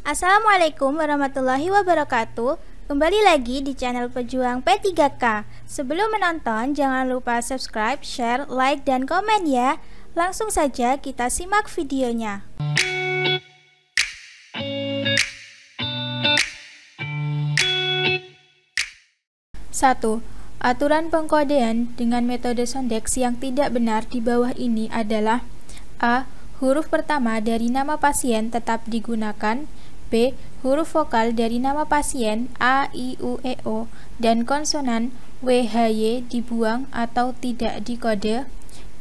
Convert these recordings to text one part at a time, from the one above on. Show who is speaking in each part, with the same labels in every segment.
Speaker 1: Assalamualaikum warahmatullahi wabarakatuh. Kembali lagi di channel Pejuang P3K. Sebelum menonton, jangan lupa subscribe, share, like, dan komen ya. Langsung saja kita simak videonya. 1. Aturan pengkodean dengan metode Sondex yang tidak benar di bawah ini adalah: A. Huruf pertama dari nama pasien tetap digunakan. B. Huruf vokal dari nama pasien A, I, U, E, O dan konsonan W, H, Y dibuang atau tidak dikode.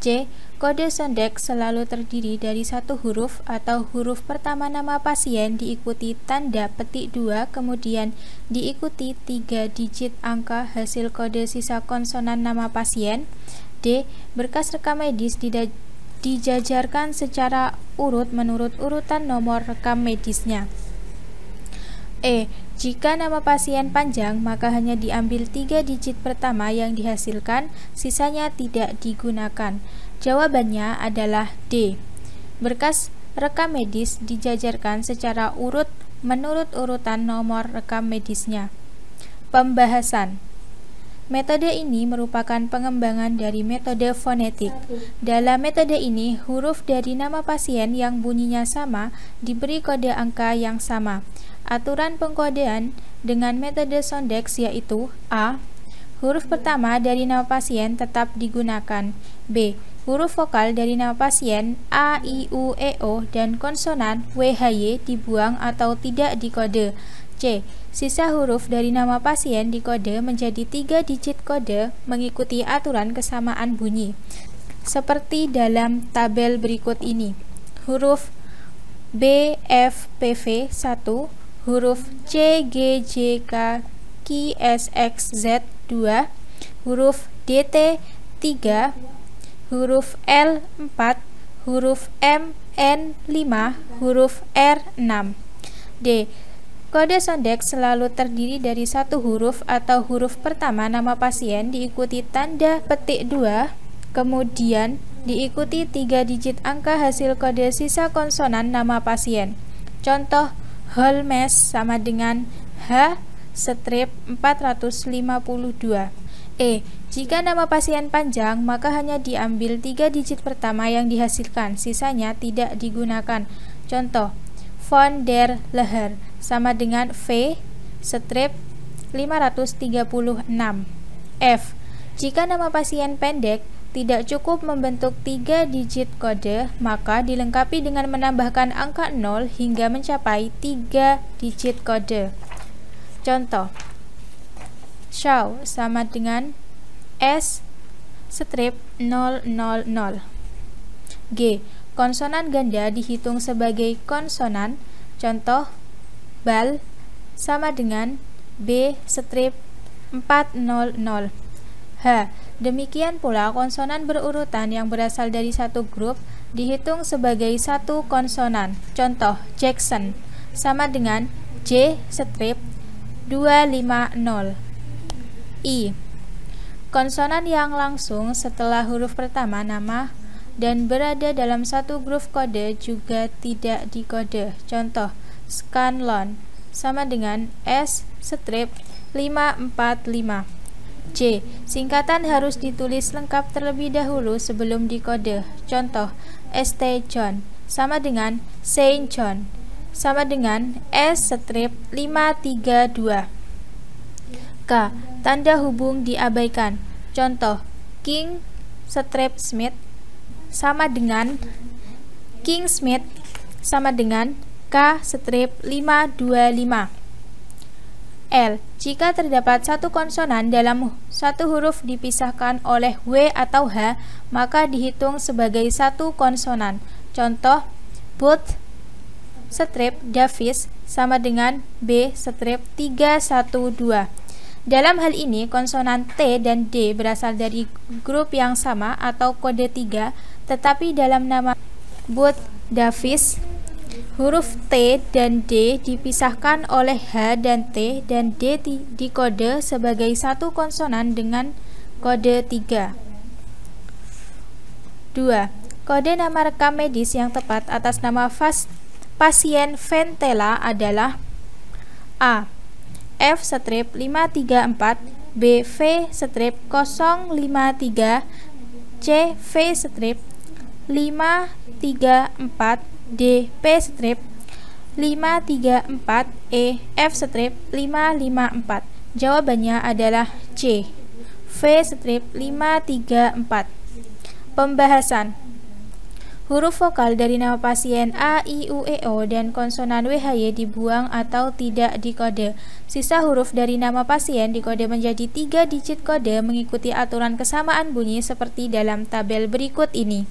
Speaker 1: C. Kode Sondex selalu terdiri dari satu huruf atau huruf pertama nama pasien diikuti tanda petik 2 kemudian diikuti 3 digit angka hasil kode sisa konsonan nama pasien. D. Berkas rekam medis dijajarkan secara urut menurut urutan nomor rekam medisnya. E. Jika nama pasien panjang, maka hanya diambil 3 digit pertama yang dihasilkan, sisanya tidak digunakan. Jawabannya adalah D. Berkas rekam medis dijajarkan secara urut menurut urutan nomor rekam medisnya. Pembahasan. Metode ini merupakan pengembangan dari metode fonetik. Dalam metode ini, huruf dari nama pasien yang bunyinya sama diberi kode angka yang sama. Aturan pengkodean dengan metode Sondex yaitu: A. Huruf pertama dari nama pasien tetap digunakan. B. Huruf vokal dari nama pasien A, I, U, E, O dan konsonan W, H, Y dibuang atau tidak dikode. C. Sisa huruf dari nama pasien dikode menjadi 3 digit kode mengikuti aturan kesamaan bunyi seperti dalam tabel berikut ini. Huruf B, F, P, V 1, huruf C, G, J, K, Q, S, X, Z 2, huruf D, T 3, huruf L 4, huruf M, N 5, huruf R 6. D. Kode Sondex selalu terdiri dari satu huruf atau huruf pertama nama pasien diikuti tanda petik 2, kemudian diikuti 3 digit angka hasil kode sisa konsonan nama pasien. Contoh: Holmes sama dengan H-452. E. Jika nama pasien panjang, maka hanya diambil 3 digit pertama yang dihasilkan, sisanya tidak digunakan. Contoh: Von der Leher sama dengan V-536. F. Jika nama pasien pendek, tidak cukup membentuk 3 digit kode, maka dilengkapi dengan menambahkan angka 0 hingga mencapai 3 digit kode. Contoh: Shaw sama dengan S-000. G. Konsonan ganda dihitung sebagai konsonan. Contoh: Bal sama dengan B-400. H. Demikian pula konsonan berurutan yang berasal dari satu grup dihitung sebagai satu konsonan. Contoh: Jackson sama dengan J-250. I. Konsonan yang langsung setelah huruf pertama nama dan berada dalam satu grup kode juga tidak dikode. Contoh: Scanlon sama dengan S-545. J. Singkatan harus ditulis lengkap terlebih dahulu sebelum dikode. Contoh: St. John sama dengan Saint John sama dengan S-532. K. Tanda hubung diabaikan. Contoh: King Smith sama dengan King Smith sama dengan K-525. L. Jika terdapat satu konsonan dalam satu huruf dipisahkan oleh W atau H, maka dihitung sebagai satu konsonan. Contoh: Booth Davis sama dengan B-312. Dalam hal ini, konsonan T dan D berasal dari grup yang sama atau kode 3, tetapi dalam nama Booth Davis, huruf T dan D dipisahkan oleh H dan T dan D dikode sebagai satu konsonan dengan kode 3. 2. Kode nama rekam medis yang tepat atas nama pasien Ventela adalah A. F'534, B. V'053, C. V'534, D. P'534, E. F'554. Jawabannya adalah C. V'534. Pembahasan. Huruf vokal dari nama pasien A, I, U, E, O dan konsonan WHY dibuang atau tidak dikode. Sisa huruf dari nama pasien dikode menjadi 3 digit kode mengikuti aturan kesamaan bunyi seperti dalam tabel berikut ini.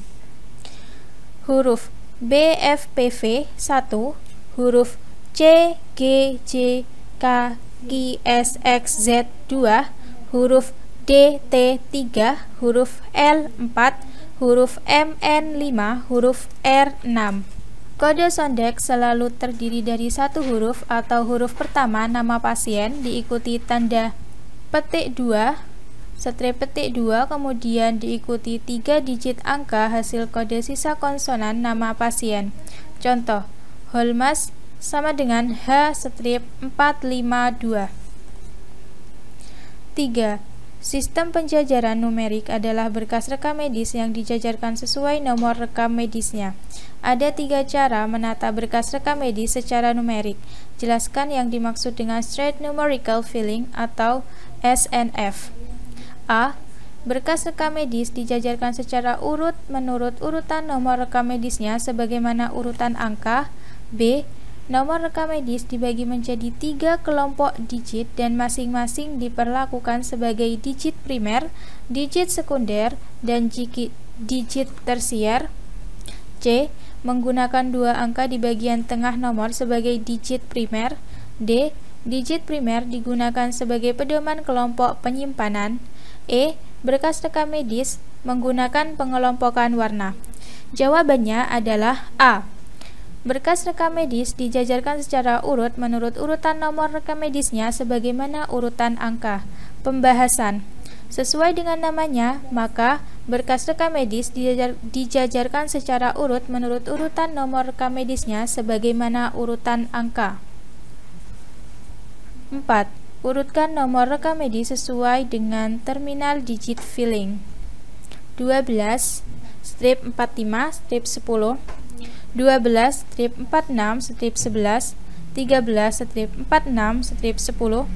Speaker 1: Huruf B, F, P, V 1, huruf C, G, J, K, Q, S, X, Z 2, huruf D, T 3, huruf L 4, huruf M, N 5, huruf R 6. Kode sondek selalu terdiri dari satu huruf atau huruf pertama nama pasien diikuti tanda petik 2, strip petik 2, kemudian diikuti 3 digit angka hasil kode sisa konsonan nama pasien. Contoh, Holmas sama dengan H'452. 3. Sistem penjajaran numerik adalah berkas rekam medis yang dijajarkan sesuai nomor rekam medisnya. Ada 3 cara menata berkas rekam medis secara numerik. Jelaskan yang dimaksud dengan straight numerical filling atau SNF. A. Berkas rekam medis dijajarkan secara urut menurut urutan nomor rekam medisnya sebagaimana urutan angka. B. Nomor rekam medis dibagi menjadi 3 kelompok digit dan masing-masing diperlakukan sebagai digit primer, digit sekunder, dan digit tersier. C. Menggunakan 2 angka di bagian tengah nomor sebagai digit primer. D. Digit primer digunakan sebagai pedoman kelompok penyimpanan. E. Berkas rekam medis menggunakan pengelompokan warna. Jawabannya adalah A. Berkas rekam medis dijajarkan secara urut menurut urutan nomor rekam medisnya sebagaimana urutan angka. Pembahasan. Sesuai dengan namanya, maka berkas rekam medis dijajarkan secara urut menurut urutan nomor rekam medisnya sebagaimana urutan angka. 4. Urutkan nomor rekam medis sesuai dengan terminal digit filling. 12, strip 45, strip 10, 12, strip 46, strip 11, 13, strip 46, strip 10,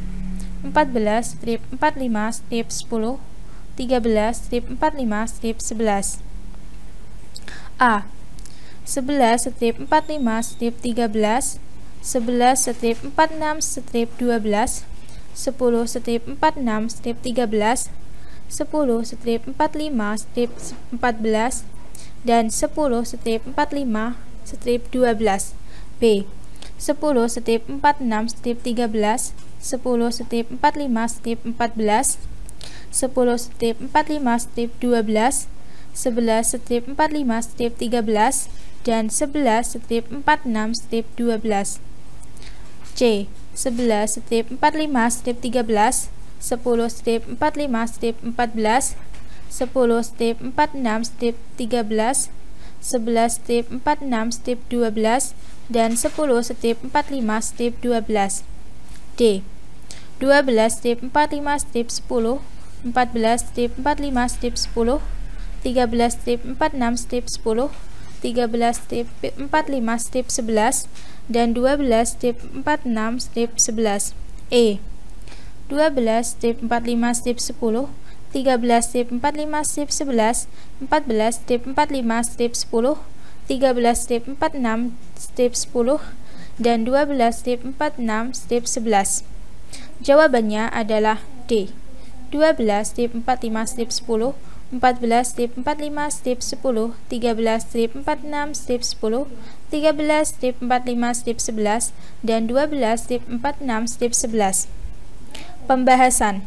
Speaker 1: 14, strip 45, strip 10, 13, strip 45, strip 11. A. 11, strip 45, strip 13, 11, strip 46, strip 12, 10, strip 46, strip 13, 10, strip 45, strip 14, dan 10, strip 45, strip 12. B. 10, strip 46, strip 13, 10, strip 45, strip 14, 10, strip 45, strip 12, 11, strip 45, strip 13, dan 11, strip 46, strip 12. C. 11, strip 45, strip 13, 10, strip 45, strip 14, 10, strip 46, strip 13, 11, strip 46, strip 12, dan 10, strip 45, strip 12. D. 12, strip 45, strip 10, 14, strip 45, strip 10, 13, strip 46, strip 10, 13, strip 45, strip 11, dan 12, strip 46, strip 11. E. 12, strip 45, strip 10, 13, strip 45, strip 11, 14, strip 45, strip 10, 13, strip 46, strip 10, dan 12, strip 46, strip 11. Jawabannya adalah D. 12, strip 45, strip 10, 14, strip 45, strip 10, 13, strip 46, strip 10, 13, strip 45, strip 11, dan 12, strip 46, strip 11. Pembahasan.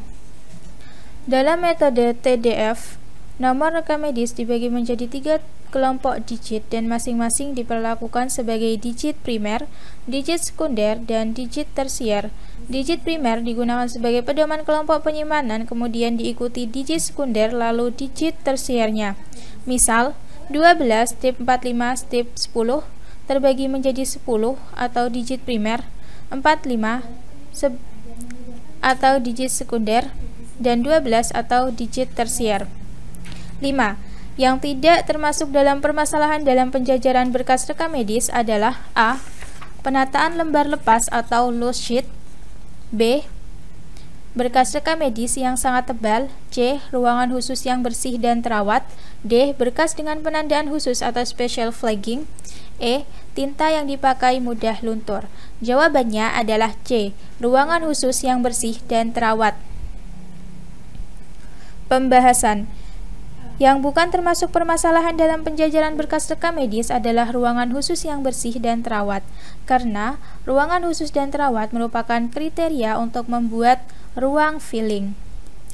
Speaker 1: Dalam metode TDF, nomor rekam medis dibagi menjadi 3 kelompok digit dan masing-masing diperlakukan sebagai digit primer, digit sekunder, dan digit tersier. Digit primer digunakan sebagai pedoman kelompok penyimpanan, kemudian diikuti digit sekunder lalu digit tersiernya. Misal, 12, strip 45, strip 10, terbagi menjadi 10 atau digit primer, 45 atau digit sekunder, dan 12 atau digit tersier. 5. Yang tidak termasuk dalam permasalahan dalam penjajaran berkas rekam medis adalah A. Penataan lembar lepas atau loose sheet, B. Berkas rekam medis yang sangat tebal, C. Ruangan khusus yang bersih dan terawat, D. Berkas dengan penandaan khusus atau special flagging, E. Tinta yang dipakai mudah luntur. Jawabannya adalah C. Ruangan khusus yang bersih dan terawat. Pembahasan. Yang bukan termasuk permasalahan dalam penjajaran berkas rekam medis adalah ruangan khusus yang bersih dan terawat, karena ruangan khusus dan terawat merupakan kriteria untuk membuat ruang filling.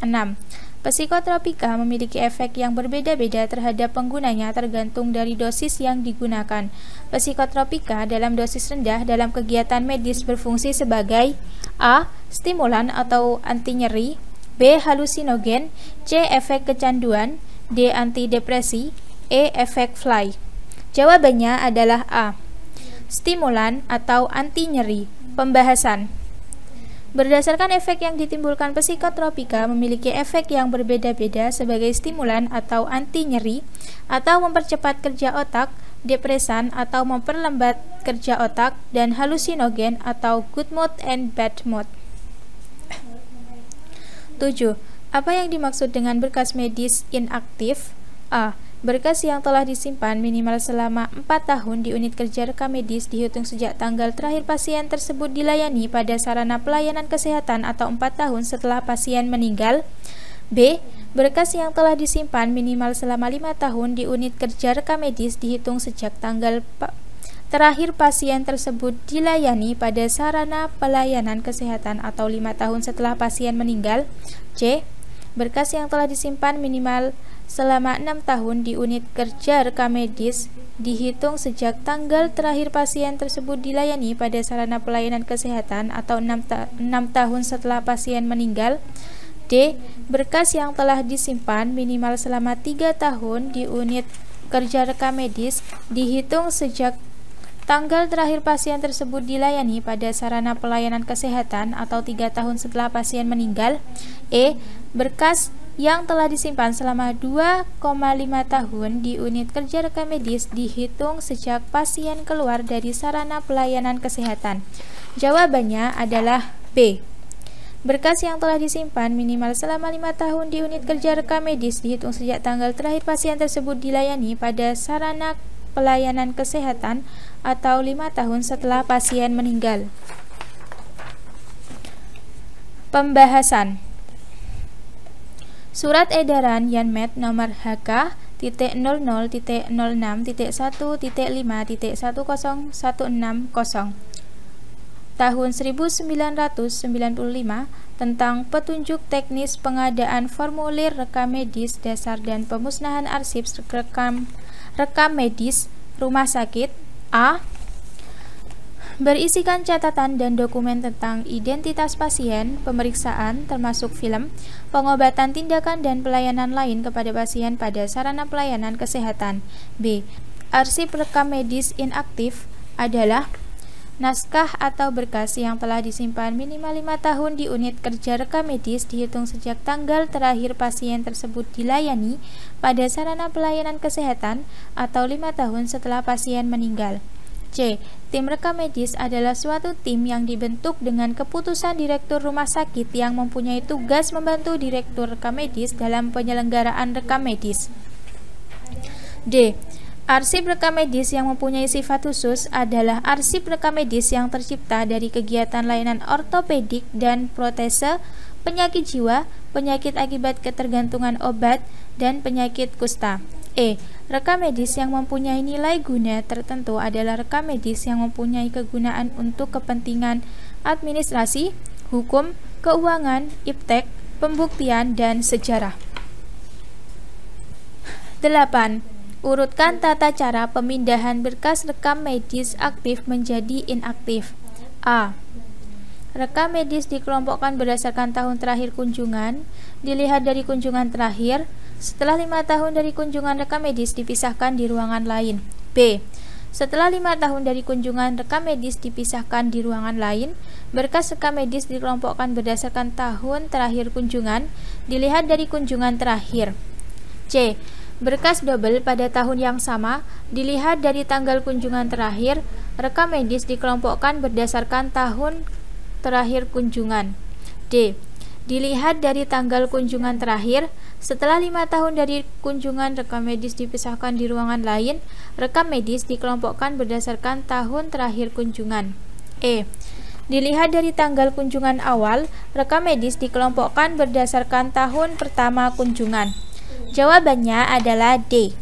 Speaker 1: 6. Psikotropika memiliki efek yang berbeda-beda terhadap penggunanya tergantung dari dosis yang digunakan. Psikotropika dalam dosis rendah dalam kegiatan medis berfungsi sebagai A. Stimulan atau anti nyeri, B. Halusinogen, C. Efek kecanduan, D. Antidepresi, E. Efek fly. Jawabannya adalah A. Stimulan atau anti nyeri. Pembahasan. Berdasarkan efek yang ditimbulkan psikotropika memiliki efek yang berbeda-beda sebagai stimulan atau anti nyeri, atau mempercepat kerja otak, depresan atau memperlambat kerja otak, dan halusinogen atau good mood and bad mood. 7. Apa yang dimaksud dengan berkas medis inaktif? A. Berkas yang telah disimpan minimal selama 4 tahun di unit kerja rekam medis dihitung sejak tanggal terakhir pasien tersebut dilayani pada sarana pelayanan kesehatan atau 4 tahun setelah pasien meninggal. B. Berkas yang telah disimpan minimal selama 5 tahun di unit kerja rekam medis dihitung sejak tanggal terakhir pasien tersebut dilayani pada sarana pelayanan kesehatan atau 5 tahun setelah pasien meninggal. C. Berkas yang telah disimpan minimal selama 6 tahun di unit kerja rekam medis dihitung sejak tanggal terakhir pasien tersebut dilayani pada sarana pelayanan kesehatan atau 6 tahun setelah pasien meninggal. D. Berkas yang telah disimpan minimal selama 3 tahun di unit kerja rekam medis dihitung sejak tanggal terakhir pasien tersebut dilayani pada sarana pelayanan kesehatan atau 3 tahun setelah pasien meninggal. E. Berkas yang telah disimpan selama 2,5 tahun di unit kerja rekam medis dihitung sejak pasien keluar dari sarana pelayanan kesehatan. Jawabannya adalah B. Berkas yang telah disimpan minimal selama 5 tahun di unit kerja rekam medis dihitung sejak tanggal terakhir pasien tersebut dilayani pada sarana pelayanan kesehatan atau 5 tahun setelah pasien meninggal. Pembahasan. Surat Edaran Yanmed nomor HK.00.06.1.5.1010 tahun 1995 tentang petunjuk teknis pengadaan formulir rekam medis dasar dan pemusnahan arsip rekam medis rumah sakit. A. Berisikan catatan dan dokumen tentang identitas pasien, pemeriksaan termasuk film, pengobatan, tindakan, dan pelayanan lain kepada pasien pada sarana pelayanan kesehatan. B. Arsip rekam medis inaktif adalah naskah atau berkas yang telah disimpan minimal 5 tahun di unit kerja rekam medis dihitung sejak tanggal terakhir pasien tersebut dilayani pada sarana pelayanan kesehatan atau 5 tahun setelah pasien meninggal. C. Tim rekam medis adalah suatu tim yang dibentuk dengan keputusan direktur rumah sakit yang mempunyai tugas membantu direktur rekam medis dalam penyelenggaraan rekam medis. D. Arsip rekam medis yang mempunyai sifat khusus adalah arsip rekam medis yang tercipta dari kegiatan layanan ortopedik dan protese, penyakit jiwa, penyakit akibat ketergantungan obat, dan penyakit kusta. E. Rekam medis yang mempunyai nilai guna tertentu adalah rekam medis yang mempunyai kegunaan untuk kepentingan administrasi, hukum, keuangan, iptek, pembuktian, dan sejarah. 8. Urutkan tata cara pemindahan berkas rekam medis aktif menjadi inaktif. A. Rekam medis dikelompokkan berdasarkan tahun terakhir kunjungan, dilihat dari kunjungan terakhir. Setelah 5 tahun dari kunjungan rekam medis dipisahkan di ruangan lain. B. Setelah 5 tahun dari kunjungan rekam medis dipisahkan di ruangan lain, berkas rekam medis dikelompokkan berdasarkan tahun terakhir kunjungan, dilihat dari kunjungan terakhir. C. Berkas double pada tahun yang sama, dilihat dari tanggal kunjungan terakhir, rekam medis dikelompokkan berdasarkan tahun terakhir kunjungan. D. Dilihat dari tanggal kunjungan terakhir, setelah 5 tahun dari kunjungan rekam medis dipisahkan di ruangan lain, rekam medis dikelompokkan berdasarkan tahun terakhir kunjungan. E. Dilihat dari tanggal kunjungan awal, rekam medis dikelompokkan berdasarkan tahun pertama kunjungan. Jawabannya adalah D.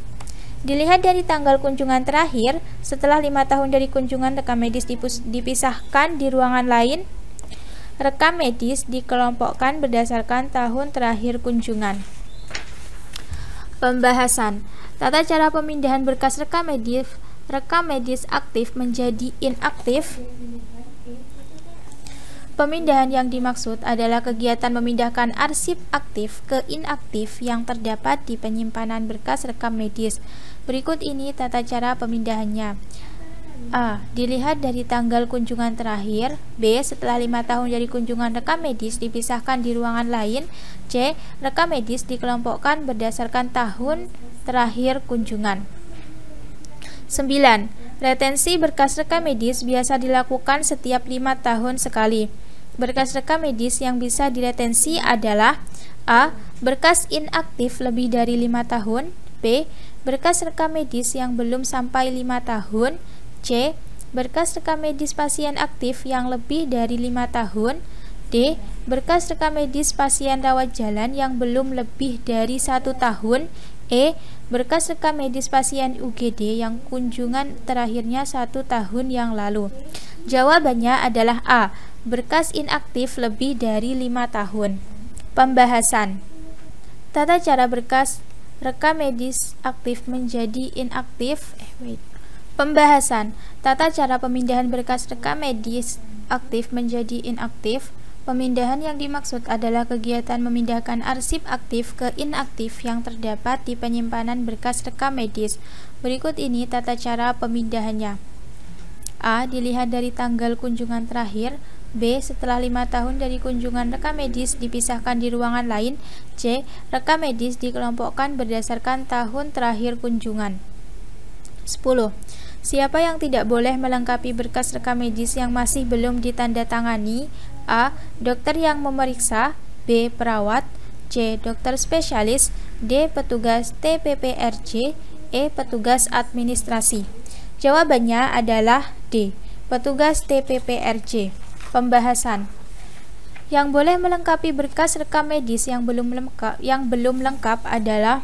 Speaker 1: Dilihat dari tanggal kunjungan terakhir, setelah 5 tahun dari kunjungan rekam medis dipisahkan di ruangan lain, rekam medis dikelompokkan berdasarkan tahun terakhir kunjungan. Pembahasan tata cara pemindahan berkas rekam medis aktif menjadi inaktif. Pemindahan yang dimaksud adalah kegiatan memindahkan arsip aktif ke inaktif yang terdapat di penyimpanan berkas rekam medis. Berikut ini tata cara pemindahannya. A. Dilihat dari tanggal kunjungan terakhir. B. Setelah 5 tahun dari kunjungan rekam medis dipisahkan di ruangan lain. C. Rekam medis dikelompokkan berdasarkan tahun terakhir kunjungan. 9. Retensi berkas rekam medis biasa dilakukan setiap 5 tahun sekali. Berkas rekam medis yang bisa diretensi adalah A. Berkas inaktif lebih dari 5 tahun. B. Berkas rekam medis yang belum sampai 5 tahun. C. Berkas rekam medis pasien aktif yang lebih dari 5 tahun. D. Berkas rekam medis pasien rawat jalan yang belum lebih dari 1 tahun. E. Berkas rekam medis pasien UGD yang kunjungan terakhirnya 1 tahun yang lalu. Jawabannya adalah A. Berkas inaktif lebih dari 5 tahun. Pembahasan tata cara berkas rekam medis aktif menjadi inaktif. Pembahasan tata cara pemindahan berkas rekam medis aktif menjadi inaktif. Pemindahan yang dimaksud adalah kegiatan memindahkan arsip aktif ke inaktif yang terdapat di penyimpanan berkas rekam medis. Berikut ini tata cara pemindahannya. A. Dilihat dari tanggal kunjungan terakhir. B. Setelah 5 tahun dari kunjungan rekam medis dipisahkan di ruangan lain. C. Rekam medis dikelompokkan berdasarkan tahun terakhir kunjungan. 10. Siapa yang tidak boleh melengkapi berkas rekam medis yang masih belum ditandatangani? A. Dokter yang memeriksa. B. Perawat. C. Dokter spesialis. D. Petugas TPPRJ. E. Petugas administrasi. Jawabannya adalah D. Petugas TPPRJ. Pembahasan yang boleh melengkapi berkas rekam medis yang belum lengkap adalah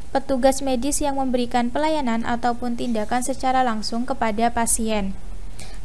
Speaker 1: petugas medis yang memberikan pelayanan ataupun tindakan secara langsung kepada pasien.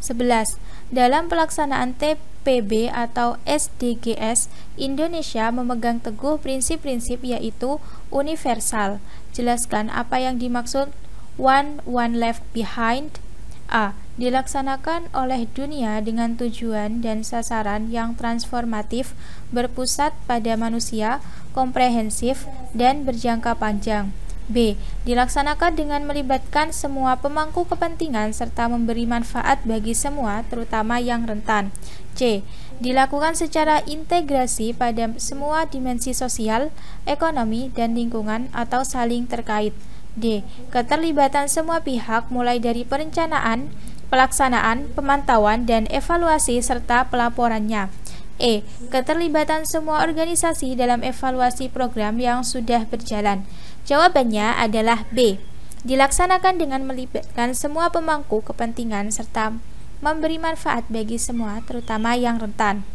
Speaker 1: 11. Dalam pelaksanaan TPB atau SDGs, Indonesia memegang teguh prinsip-prinsip yaitu universal. Jelaskan apa yang dimaksud one left behind. A. Dilaksanakan oleh dunia dengan tujuan dan sasaran yang transformatif, berpusat pada manusia, komprehensif, dan berjangka panjang. B. Dilaksanakan dengan melibatkan semua pemangku kepentingan serta memberi manfaat bagi semua, terutama yang rentan. C. Dilakukan secara integrasi pada semua dimensi sosial, ekonomi, dan lingkungan atau saling terkait. D. Keterlibatan semua pihak mulai dari perencanaan, pelaksanaan, pemantauan, dan evaluasi serta pelaporannya. E. Keterlibatan semua organisasi dalam evaluasi program yang sudah berjalan. Jawabannya adalah B. Dilaksanakan dengan melibatkan semua pemangku kepentingan serta memberi manfaat bagi semua, terutama yang rentan.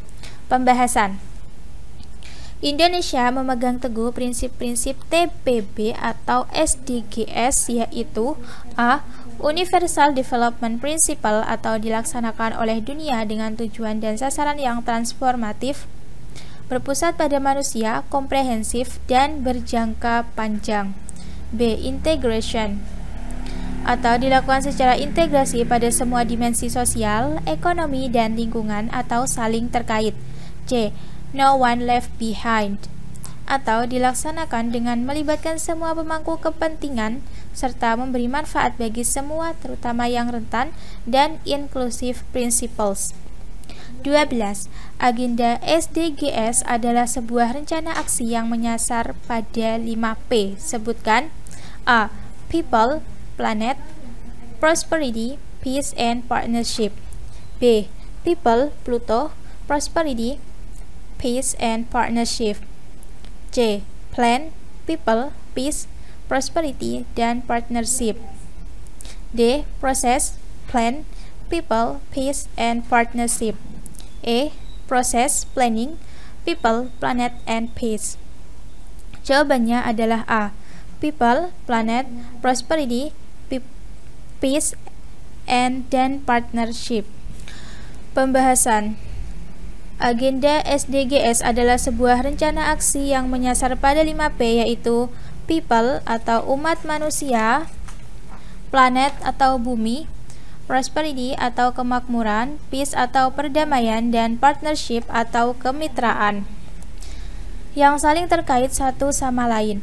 Speaker 1: Pembahasan Indonesia memegang teguh prinsip-prinsip TPB atau SDGs yaitu A. Universal Development Principle atau dilaksanakan oleh dunia dengan tujuan dan sasaran yang transformatif, berpusat pada manusia, komprehensif, dan berjangka panjang. B. Integration atau dilakukan secara integrasi pada semua dimensi sosial, ekonomi, dan lingkungan atau saling terkait. C. No one left behind atau dilaksanakan dengan melibatkan semua pemangku kepentingan serta memberi manfaat bagi semua terutama yang rentan, dan inclusive principles. 12. Agenda SDGs adalah sebuah rencana aksi yang menyasar pada 5P. Sebutkan. A. People, Planet, Prosperity, Peace, and Partnership. B. People, Pluto, Prosperity, Peace, and Partnership. C. Plan, People, Peace, Prosperity, dan Partnership. D. Process, Plan, People, Peace, and Partnership. E. Process, Planning, People, Planet, and Peace. Jawabannya adalah A. People, Planet, Prosperity, Peace, dan Partnership. Pembahasan. Agenda SDGs adalah sebuah rencana aksi yang menyasar pada 5P, yaitu People atau umat manusia, Planet atau bumi, Prosperity atau kemakmuran, Peace atau perdamaian, dan Partnership atau kemitraan yang saling terkait satu sama lain.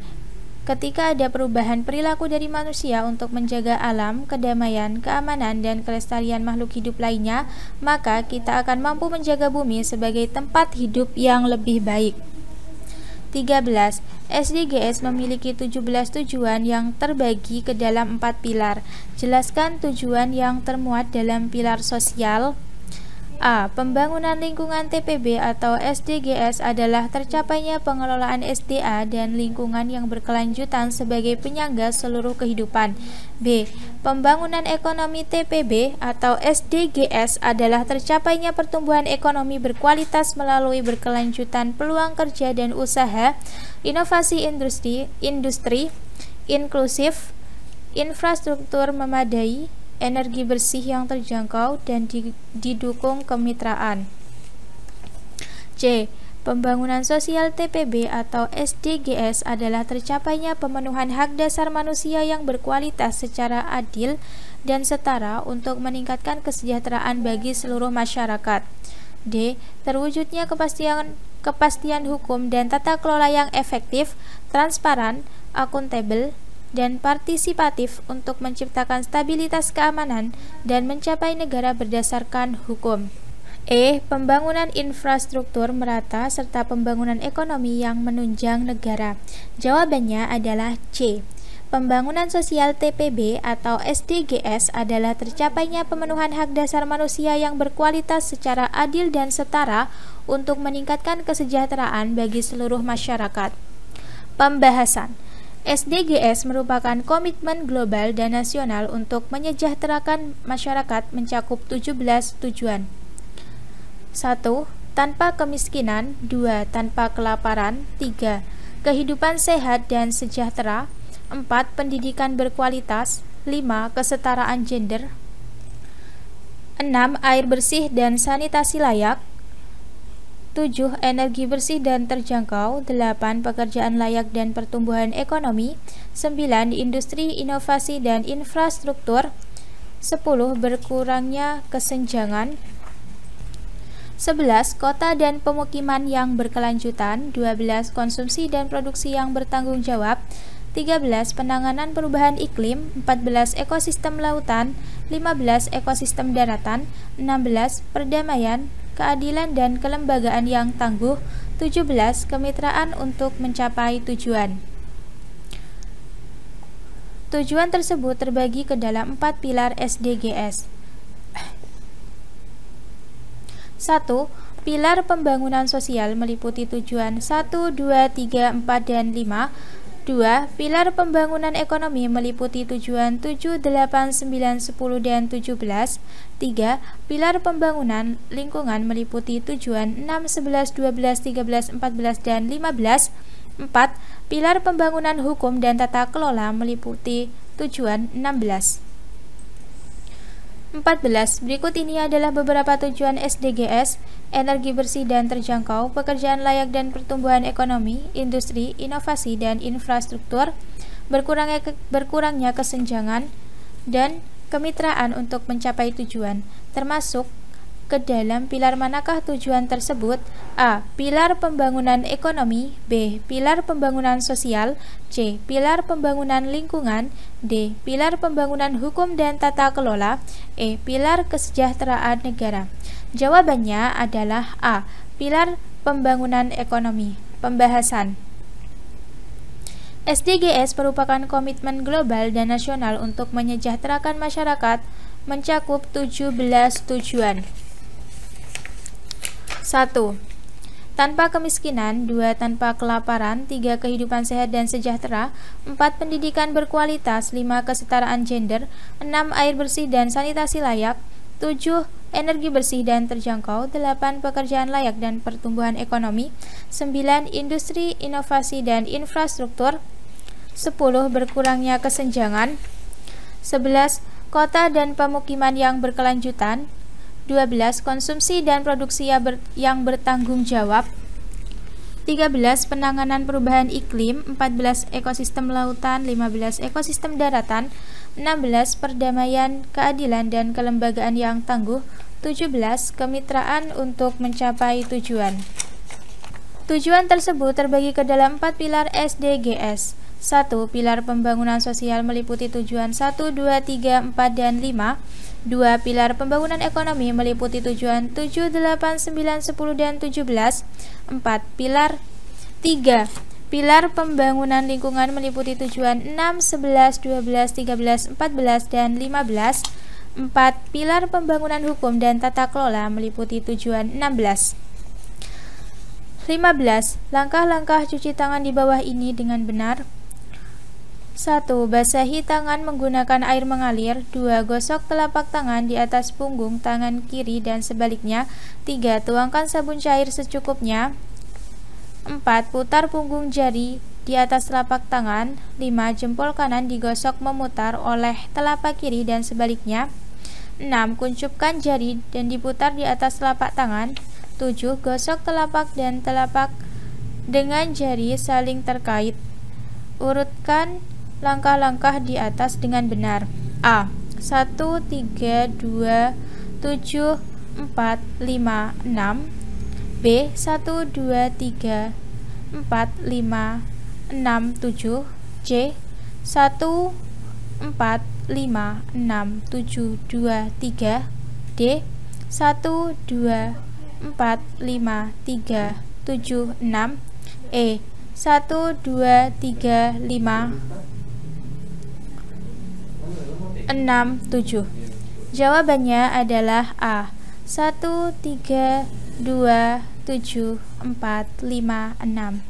Speaker 1: Ketika ada perubahan perilaku dari manusia untuk menjaga alam, kedamaian, keamanan, dan kelestarian makhluk hidup lainnya, maka kita akan mampu menjaga bumi sebagai tempat hidup yang lebih baik. 13. SDGs memiliki 17 tujuan yang terbagi ke dalam 4 pilar. Jelaskan tujuan yang termuat dalam pilar sosial. A. Pembangunan lingkungan TPB atau SDGs adalah tercapainya pengelolaan SDA dan lingkungan yang berkelanjutan sebagai penyangga seluruh kehidupan. B. Pembangunan ekonomi TPB atau SDGs adalah tercapainya pertumbuhan ekonomi berkualitas melalui berkelanjutan peluang kerja dan usaha, inovasi industri inklusif, infrastruktur memadai, energi bersih yang terjangkau, dan didukung kemitraan. C. Pembangunan sosial TPB atau SDGs adalah tercapainya pemenuhan hak dasar manusia yang berkualitas secara adil dan setara untuk meningkatkan kesejahteraan bagi seluruh masyarakat. D. Terwujudnya kepastian hukum dan tata kelola yang efektif, transparan, akuntabel, dan partisipatif untuk menciptakan stabilitas keamanan dan mencapai negara berdasarkan hukum. E. Pembangunan infrastruktur merata serta pembangunan ekonomi yang menunjang negara. Jawabannya adalah C. Pembangunan sosial TPB atau SDGs adalah tercapainya pemenuhan hak dasar manusia yang berkualitas secara adil dan setara untuk meningkatkan kesejahteraan bagi seluruh masyarakat. Pembahasan. SDGs merupakan komitmen global dan nasional untuk menyejahterakan masyarakat mencakup 17 tujuan. 1. Tanpa kemiskinan. 2. Tanpa kelaparan. 3. Kehidupan sehat dan sejahtera. 4. Pendidikan berkualitas. 5. Kesetaraan gender. 6. Air bersih dan sanitasi layak. 7. Energi bersih dan terjangkau. 8. Pekerjaan layak dan pertumbuhan ekonomi. 9. Industri, inovasi, dan infrastruktur. 10. Berkurangnya kesenjangan. 11. Kota dan pemukiman yang berkelanjutan. 12. Konsumsi dan produksi yang bertanggung jawab. 13. Penanganan perubahan iklim. 14. Ekosistem lautan. 15. Ekosistem daratan. 16. Perdamaian, keadilan, dan kelembagaan yang tangguh. 17. Kemitraan untuk mencapai tujuan. Tujuan tersebut terbagi ke dalam 4 pilar SDGs. 1. Pilar pembangunan sosial meliputi tujuan 1, 2, 3, 4, dan 5. 2. Pilar pembangunan ekonomi meliputi tujuan 7, 8, 9, 10, dan 17. 3. Pilar pembangunan lingkungan meliputi tujuan 6, 11, 12, 13, 14, dan 15. 4. Pilar pembangunan hukum dan tata kelola meliputi tujuan 16. 14. Berikut ini adalah beberapa tujuan SDGs: energi bersih dan terjangkau, pekerjaan layak dan pertumbuhan ekonomi, industri, inovasi, dan infrastruktur, berkurangnya kesenjangan, dan kemitraan untuk mencapai tujuan, termasuk ke dalam pilar manakah tujuan tersebut? A. Pilar pembangunan ekonomi. B. Pilar pembangunan sosial. C. Pilar pembangunan lingkungan. D. Pilar pembangunan hukum dan tata kelola. E. Pilar kesejahteraan negara. Jawabannya adalah A. Pilar pembangunan ekonomi. Pembahasan. SDGs merupakan komitmen global dan nasional untuk menyejahterakan masyarakat, mencakup 17 tujuan. 1. Tanpa kemiskinan. 2. Tanpa kelaparan. 3. Kehidupan sehat dan sejahtera. 4. Pendidikan berkualitas. 5. Kesetaraan gender. 6. Air bersih dan sanitasi layak. 7. Energi bersih dan terjangkau. 8. Pekerjaan layak dan pertumbuhan ekonomi. 9. Industri, inovasi dan infrastruktur. 10. Berkurangnya kesenjangan. 11. Kota dan pemukiman yang berkelanjutan. 12. Konsumsi dan produksi yang bertanggung jawab. 13. Penanganan perubahan iklim. 14. Ekosistem lautan. 15. Ekosistem daratan. 16. Perdamaian, keadilan dan kelembagaan yang tangguh. 17. Kemitraan untuk mencapai tujuan. Tujuan tersebut terbagi ke dalam 4 pilar SDGs. 1. Pilar pembangunan sosial meliputi tujuan 1, 2, 3, 4, dan 5. 2. Pilar pembangunan ekonomi meliputi tujuan 7, 8, 9, 10, dan 17. 4. Pilar 3. Pilar pembangunan lingkungan meliputi tujuan 6, 11, 12, 13, 14, dan 15. 4. Pilar pembangunan hukum dan tata kelola meliputi tujuan 16. 15. Langkah-langkah cuci tangan di bawah ini dengan benar. 1. Basahi tangan menggunakan air mengalir. 2. Gosok telapak tangan di atas punggung tangan kiri dan sebaliknya. 3. Tuangkan sabun cair secukupnya. 4. Putar punggung jari di atas telapak tangan. 5. Jempol kanan digosok memutar oleh telapak kiri dan sebaliknya. 6. Kuncupkan jari dan diputar di atas telapak tangan. 7. Gosok telapak dan telapak dengan jari saling terkait. Urutkan langkah-langkah di atas dengan benar. A. 1, 3, 2, 7, 4, 5, 6. B. 1, 2, 3, 4, 5, 6, 7. C. 1, 4, 5, 6, 7, 2, 3. D. 1, 2, 4, 5, 3, 7, 6. E. 1, 2, 3, 5, 6, 7. Jawabannya adalah A. 1, 3, 2, 7, 4, 5, 6.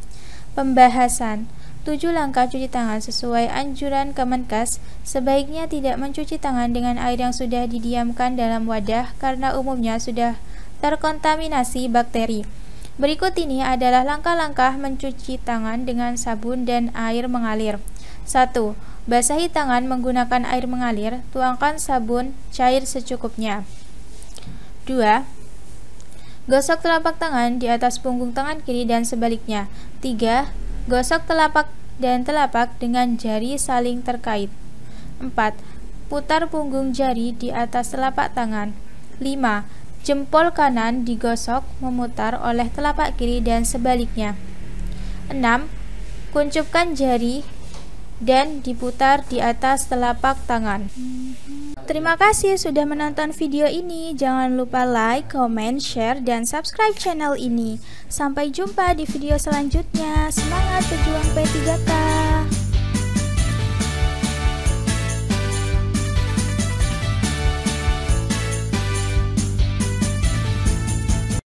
Speaker 1: Pembahasan. 7 langkah cuci tangan sesuai anjuran Kemenkes. Sebaiknya tidak mencuci tangan dengan air yang sudah didiamkan dalam wadah karena umumnya sudah terkontaminasi bakteri. Berikut ini adalah langkah-langkah mencuci tangan dengan sabun dan air mengalir. 1. Basahi tangan menggunakan air mengalir. Tuangkan sabun cair secukupnya. 2. Gosok telapak tangan di atas punggung tangan kiri dan sebaliknya. 3. Gosok telapak dan telapak dengan jari saling terkait. 4. Putar punggung jari di atas telapak tangan. 5. Jempol kanan digosok memutar oleh telapak kiri dan sebaliknya. 6. Kuncupkan jari dan diputar di atas telapak tangan. Terima kasih sudah menonton video ini. Jangan lupa like, comment, share, dan subscribe channel ini. Sampai jumpa di video selanjutnya. Semangat pejuang P3K.